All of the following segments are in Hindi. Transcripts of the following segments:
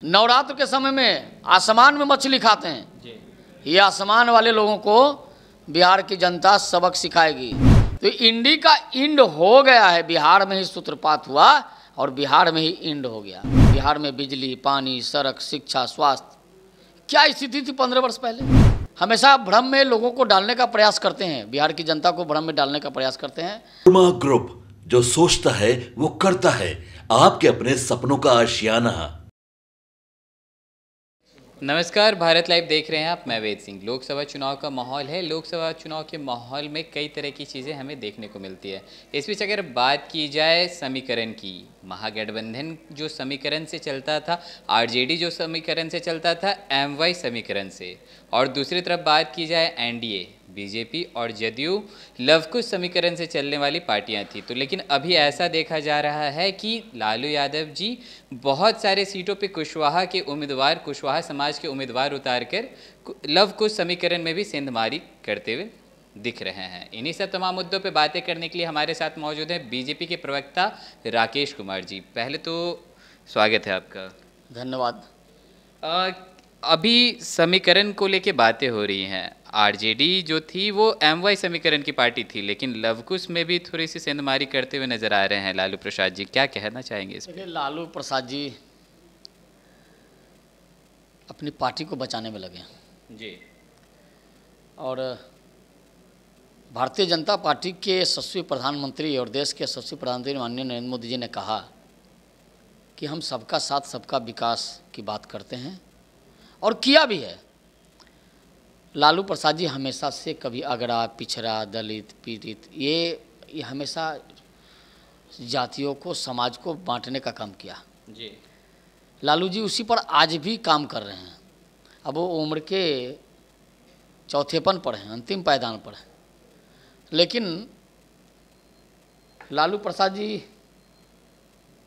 नवरात्र के समय में आसमान में मछली खाते हैं जी। ये आसमान वाले लोगों को बिहार की जनता सबक सिखाएगी। तो इंडी का इंड हो गया है, बिहार में ही सूत्रपात हुआ और बिहार में ही इंड हो गया। बिहार में बिजली, पानी, सड़क, शिक्षा, स्वास्थ्य क्या स्थिति थी 15 वर्ष पहले। हमेशा भ्रम में लोगों को डालने का प्रयास करते हैं, बिहार की जनता को भ्रम में डालने का प्रयास करते हैं। वर्मा ग्रुप जो सोचता है वो करता है, आपके अपने सपनों का आशियाना। नमस्कार, भारत लाइव देख रहे हैं आप। मैं वेद सिंह। लोकसभा चुनाव का माहौल है। लोकसभा चुनाव के माहौल में कई तरह की चीज़ें हमें देखने को मिलती है। इस बीच अगर बात की जाए समीकरण की, महागठबंधन जो समीकरण से चलता था, आरजेडी जो समीकरण से चलता था, एमवाई समीकरण से, और दूसरी तरफ बात की जाए एनडीए, बीजेपी और जदयू, लवकुश समीकरण से चलने वाली पार्टियां थी। तो लेकिन अभी ऐसा देखा जा रहा है कि लालू यादव जी बहुत सारे सीटों पे कुशवाहा समाज के उम्मीदवार उतारकर लवकुश समीकरण में भी सेंधमारी करते हुए दिख रहे हैं। इन्हीं सब तमाम मुद्दों पे बातें करने के लिए हमारे साथ मौजूद हैं बीजेपी के प्रवक्ता राकेश कुमार जी। पहले तो स्वागत है आपका। धन्यवाद। अभी समीकरण को लेके बातें हो रही हैं। आरजेडी जो थी वो एमवाई समीकरण की पार्टी थी, लेकिन लवकुश में भी थोड़ी सी सेंधमारी करते हुए नजर आ रहे हैं लालू प्रसाद जी। क्या कहना चाहेंगे इस पर? लालू प्रसाद जी अपनी पार्टी को बचाने में लगे जी। और भारतीय जनता पार्टी के यशस्वी प्रधानमंत्री और देश के यशस्वी प्रधानमंत्री माननीय नरेंद्र मोदी जी ने कहा कि हम सबका साथ सबका विकास की बात करते हैं और किया भी है। लालू प्रसाद जी हमेशा से कभी अगड़ा, पिछड़ा, दलित, पीड़ित, ये हमेशा जातियों को, समाज को बांटने का काम किया जी। लालू जी उसी पर आज भी काम कर रहे हैं। अब वो उम्र के चौथेपन पर हैं, अंतिम पायदान पर हैं, लेकिन लालू प्रसाद जी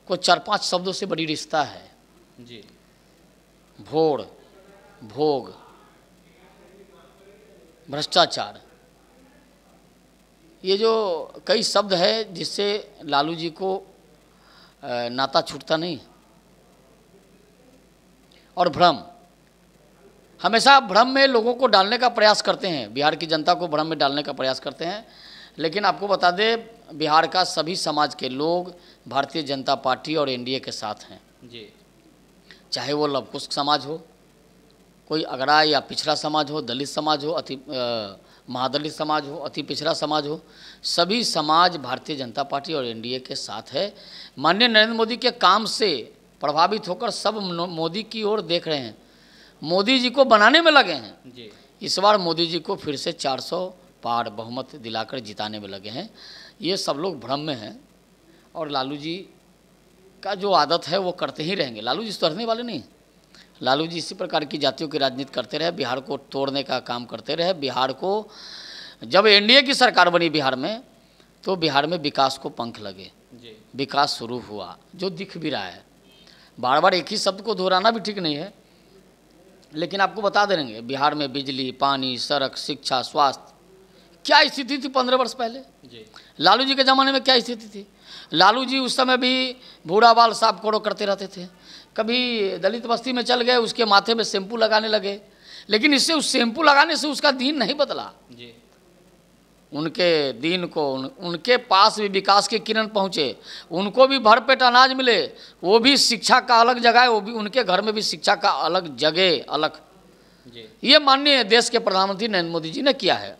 को 4-5 शब्दों से बड़ी रिश्ता है जी। भोड़, भोग, भ्रष्टाचार, ये जो कई शब्द है जिससे लालू जी को नाता छूटता नहीं। और भ्रम, हमेशा भ्रम में लोगों को डालने का प्रयास करते हैं, बिहार की जनता को भ्रम में डालने का प्रयास करते हैं। लेकिन आपको बता दें, बिहार का सभी समाज के लोग भारतीय जनता पार्टी और एनडीए के साथ हैं जी। चाहे वो लवकुश समाज हो, कोई अगड़ा या पिछड़ा समाज हो, दलित समाज हो, महादलित समाज हो, अति पिछड़ा समाज हो, सभी समाज भारतीय जनता पार्टी और एनडीए के साथ है। माननीय नरेंद्र मोदी के काम से प्रभावित होकर सब मोदी की ओर देख रहे हैं, मोदी जी को बनाने में लगे हैं जी। इस बार मोदी जी को फिर से 400 पार बहुमत दिलाकर जिताने में लगे हैं। ये सब लोग भ्रम में हैं और लालू जी का जो आदत है वो करते ही रहेंगे। लालू जी सुधरने वाले नहीं। लालू जी इसी प्रकार की जातियों की राजनीति करते रहे, बिहार को तोड़ने का काम करते रहे। बिहार को जब एनडीए की सरकार बनी बिहार में, तो बिहार में विकास को पंख लगे जी। विकास शुरू हुआ, जो दिख भी रहा है। बार बार एक ही शब्द को दोहराना भी ठीक नहीं है, लेकिन आपको बता देंगे बिहार में बिजली, पानी, सड़क, शिक्षा, स्वास्थ्य क्या स्थिति थी 15 वर्ष पहले। जी। लालू जी के ज़माने में क्या स्थिति थी। लालू जी उस समय भी बूढ़ा बाल साफ करो करते रहते थे। कभी दलित बस्ती में चल गए, उसके माथे में शैम्पू लगाने लगे, लेकिन इससे उस शैम्पू लगाने से उसका दीन नहीं बदला जी। उनके दीन को, उनके पास भी विकास के किरण पहुँचे, उनको भी भरपेट अनाज मिले, वो भी शिक्षा का अलग जगह है, वो भी उनके घर में भी शिक्षा का अलग जगह अलग। ये माननीय देश के प्रधानमंत्री नरेंद्र मोदी जी ने किया है।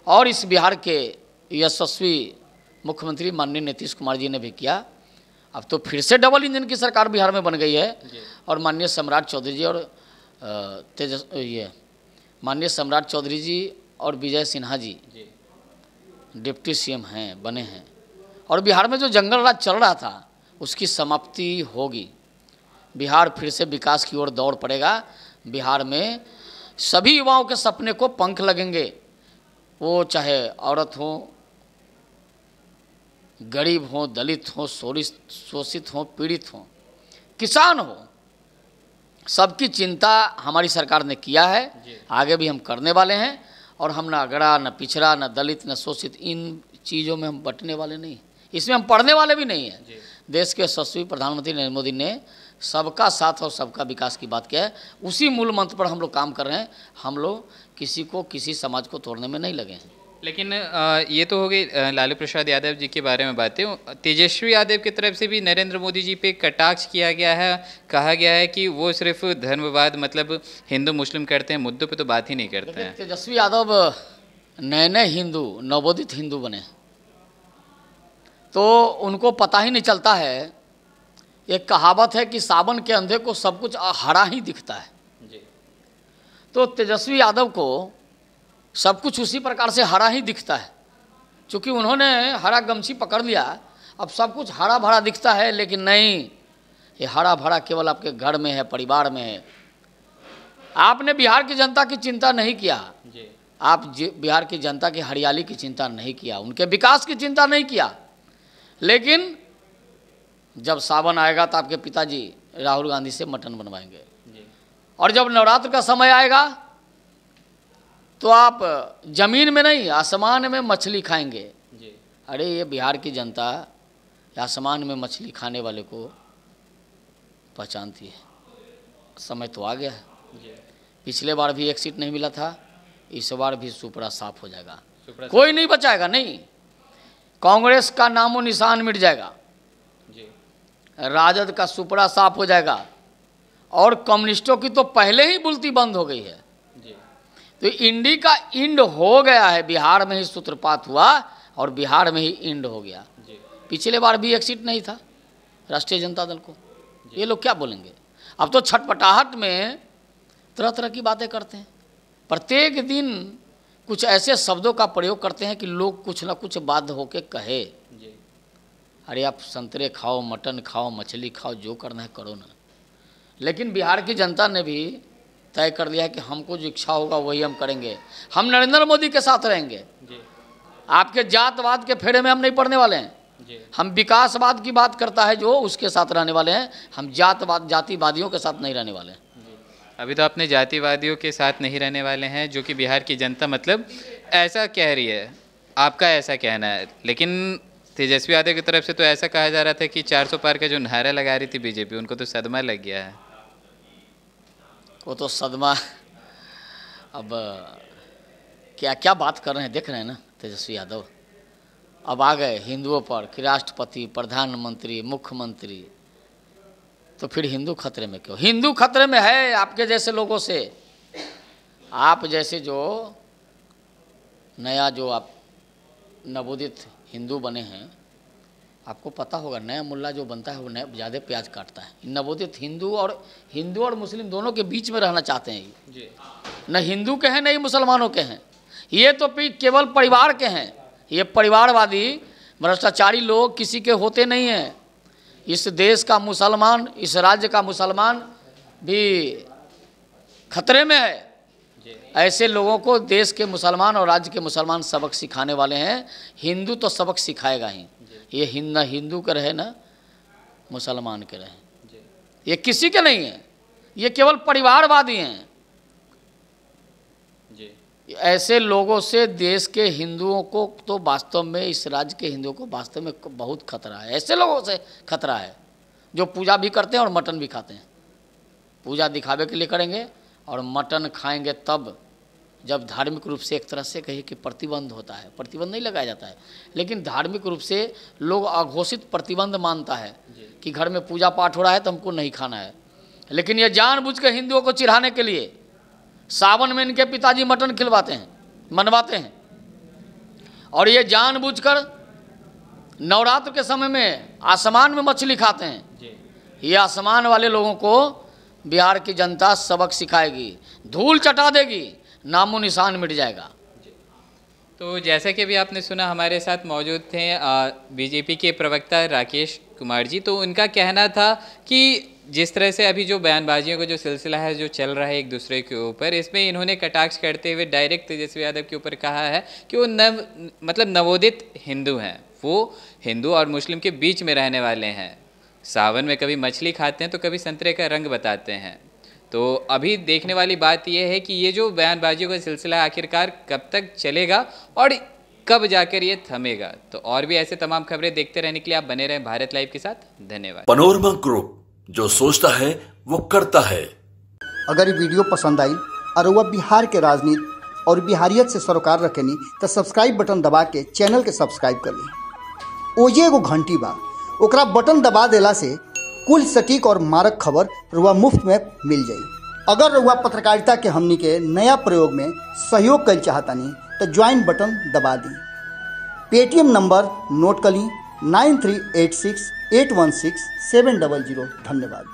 और इस बिहार के यशस्वी मुख्यमंत्री माननीय नीतीश कुमार जी ने भी किया। अब तो फिर से डबल इंजन की सरकार बिहार में बन गई है और माननीय सम्राट चौधरी जी और माननीय सम्राट चौधरी जी और विजय सिन्हा जी डिप्टी सीएम हैं, बने हैं। और बिहार में जो जंगल राज चल रहा था उसकी समाप्ति होगी। बिहार फिर से विकास की ओर दौड़ पड़ेगा। बिहार में सभी युवाओं के सपने को पंख लगेंगे, वो चाहे औरत हो, गरीब हो, दलित हो, शोषित हो, पीड़ित हो, किसान हो, सबकी चिंता हमारी सरकार ने किया है, आगे भी हम करने वाले हैं। और हम ना अगड़ा, न पिछड़ा, न दलित, न शोषित, इन चीज़ों में हम बटने वाले नहीं, इसमें हम पढ़ने वाले भी नहीं हैं। देश के यशस्वी प्रधानमंत्री नरेंद्र मोदी ने सबका साथ और सबका विकास की बात क्या है, उसी मूल मंत्र पर हम लोग काम कर रहे हैं। हम लोग किसी को, किसी समाज को तोड़ने में नहीं लगे हैं। लेकिन ये तो हो गई लालू प्रसाद यादव जी के बारे में बातें। तेजस्वी यादव की तरफ से भी नरेंद्र मोदी जी पे कटाक्ष किया गया है, कहा गया है कि वो सिर्फ धर्मवाद मतलब हिंदू मुस्लिम करते हैं, मुद्दों पे तो बात ही नहीं करते हैं। तेजस्वी यादव नए नए हिंदू, नवोदित हिंदू बने, तो उनको पता ही नहीं चलता है। एक कहावत है कि सावन के अंधे को सब कुछ हरा ही दिखता है। जी। तो तेजस्वी यादव को सब कुछ उसी प्रकार से हरा ही दिखता है, क्योंकि उन्होंने हरा गमछी पकड़ लिया, अब सब कुछ हरा भरा दिखता है। लेकिन नहीं, ये हरा भरा केवल आपके घर में है, परिवार में है। आपने बिहार की जनता की चिंता नहीं किया जी। आप बिहार की जनता की हरियाली की चिंता नहीं किया, उनके विकास की चिंता नहीं किया। लेकिन जब सावन आएगा तो आपके पिताजी राहुल गांधी से मटन बनवाएंगे, और जब नवरात्र का समय आएगा तो आप जमीन में नहीं, आसमान में मछली खाएंगे। जी। अरे ये बिहार की जनता आसमान में मछली खाने वाले को पहचानती है। समय तो आ गया है। जी। पिछले बार भी एक सीट नहीं मिला था, इस बार भी सुपड़ा साफ हो जाएगा, कोई कोई नहीं बचाएगा। नहीं, कांग्रेस का नामो निशान मिट जाएगा, राजद का सुपड़ा साफ हो जाएगा, और कम्युनिस्टों की तो पहले ही बुलती बंद हो गई है। तो इंडी का इंड हो गया है, बिहार में ही सूत्रपात हुआ और बिहार में ही इंड हो गया। पिछले बार भी एक सीट नहीं था राष्ट्रीय जनता दल को। ये लोग क्या बोलेंगे? अब तो छटपटाहट में तरह तरह की बातें करते हैं, प्रत्येक दिन कुछ ऐसे शब्दों का प्रयोग करते हैं कि लोग कुछ ना कुछ बाध्य होके कहे। अरे आप संतरे खाओ, मटन खाओ, मछली खाओ, जो करना है करो ना। लेकिन बिहार की जनता ने भी तय कर लिया है कि हमको जो इच्छा होगा वही हम करेंगे। हम नरेंद्र मोदी के साथ रहेंगे जी। आपके जातवाद के फेरे में हम नहीं पड़ने वाले हैं जी। हम विकासवाद की बात करता है जो, उसके साथ रहने वाले हैं। हम जातवाद, जातिवादियों के साथ नहीं रहने वाले हैं। अभी तो आपने जातिवादियों के साथ नहीं रहने वाले हैं, जो कि बिहार की जनता मतलब ऐसा कह रही है, आपका ऐसा कहना है। लेकिन तेजस्वी यादव की तरफ से तो ऐसा कहा जा रहा था कि 400 पार का जो नारा लगा रही थी बीजेपी, उनको तो सदमा लग गया है। वो तो सदमा, अब क्या क्या बात कर रहे हैं देख रहे हैं ना तेजस्वी यादव। अब आ गए हिंदुओं पर कि राष्ट्रपति, प्रधानमंत्री, मुख्यमंत्री, तो फिर हिंदू खतरे में क्यों? हिंदू खतरे में है आपके जैसे लोगों से। आप जैसे जो नया, जो आप नवोदित हिंदू बने हैं, आपको पता होगा नया मुल्ला जो बनता है वो नया ज़्यादा प्याज काटता है। नवोदित हिंदू और मुस्लिम दोनों के बीच में रहना चाहते हैं जी। न हिंदू के हैं न ही मुसलमानों के हैं, ये तो केवल परिवार के हैं। ये परिवारवादी भ्रष्टाचारी लोग किसी के होते नहीं हैं। इस देश का मुसलमान, इस राज्य का मुसलमान भी खतरे में है। ऐसे लोगों को देश के मुसलमान और राज्य के मुसलमान सबक सिखाने वाले हैं। हिंदू तो सबक सिखाएगा ही। ये न हिंदू के रहे न मुसलमान के रहे, ये किसी के नहीं है, ये केवल परिवारवादी हैं। ऐसे लोगों से देश के हिंदुओं को तो वास्तव में, इस राज्य के हिंदुओं को वास्तव में बहुत खतरा है। ऐसे लोगों से खतरा है जो पूजा भी करते हैं और मटन भी खाते हैं। पूजा दिखावे के लिए करेंगे और मटन खाएंगे तब जब धार्मिक रूप से, एक तरह से कहिए कि प्रतिबंध होता है। प्रतिबंध नहीं लगाया जाता है, लेकिन धार्मिक रूप से लोग अघोषित प्रतिबंध मानता है कि घर में पूजा पाठ हो रहा है तो हमको नहीं खाना है। लेकिन ये जानबूझ के हिंदुओं को चिढ़ाने के लिए सावन में इनके पिताजी मटन खिलवाते हैं, मनवाते हैं, और ये जानबूझकर नवरात्र के समय में आसमान में मछली खाते हैं। ये आसमान वाले लोगों को बिहार की जनता सबक सिखाएगी, धूल चटा देगी, नामो निशान मिट जाएगा। तो जैसा कि अभी आपने सुना, हमारे साथ मौजूद थे बीजेपी के प्रवक्ता राकेश कुमार जी। तो उनका कहना था कि जिस तरह से अभी जो बयानबाजियों का जो सिलसिला है जो चल रहा है एक दूसरे के ऊपर, इसमें इन्होंने कटाक्ष करते हुए डायरेक्ट तेजस्वी यादव के ऊपर कहा है कि वो नवोदित हिंदू हैं, वो हिंदू और मुस्लिम के बीच में रहने वाले हैं। सावन में कभी मछली खाते हैं तो कभी संतरे का रंग बताते हैं। तो अभी देखने वाली बात यह है कि ये जो बयानबाजियों का सिलसिला आखिरकार कब तक चलेगा और कब जाकर ये थमेगा। तो और भी ऐसे तमाम खबरें देखते रहने के लिए आप बने रहें भारत लाइव के साथ। धन्यवाद। पनोरमा ग्रुप, जो सोचता है वो करता है। अगर ये वीडियो पसंद आई और वह बिहार के राजनीति और बिहारियत से सरोकार रखेनी तो सब्सक्राइब बटन दबा के चैनल के सब्सक्राइब कर ली। ओजे एगो घंटी बा, ओकरा बटन दबा देला से कुल सटीक और मारक खबर रुआ मुफ्त में मिल जाई। अगर रुआ पत्रकारिता के हमनी के नया प्रयोग में सहयोग कर चाहतानी तो ज्वाइन बटन दबा दी। पेटीएम नंबर नोट कर ली 9386816700। धन्यवाद।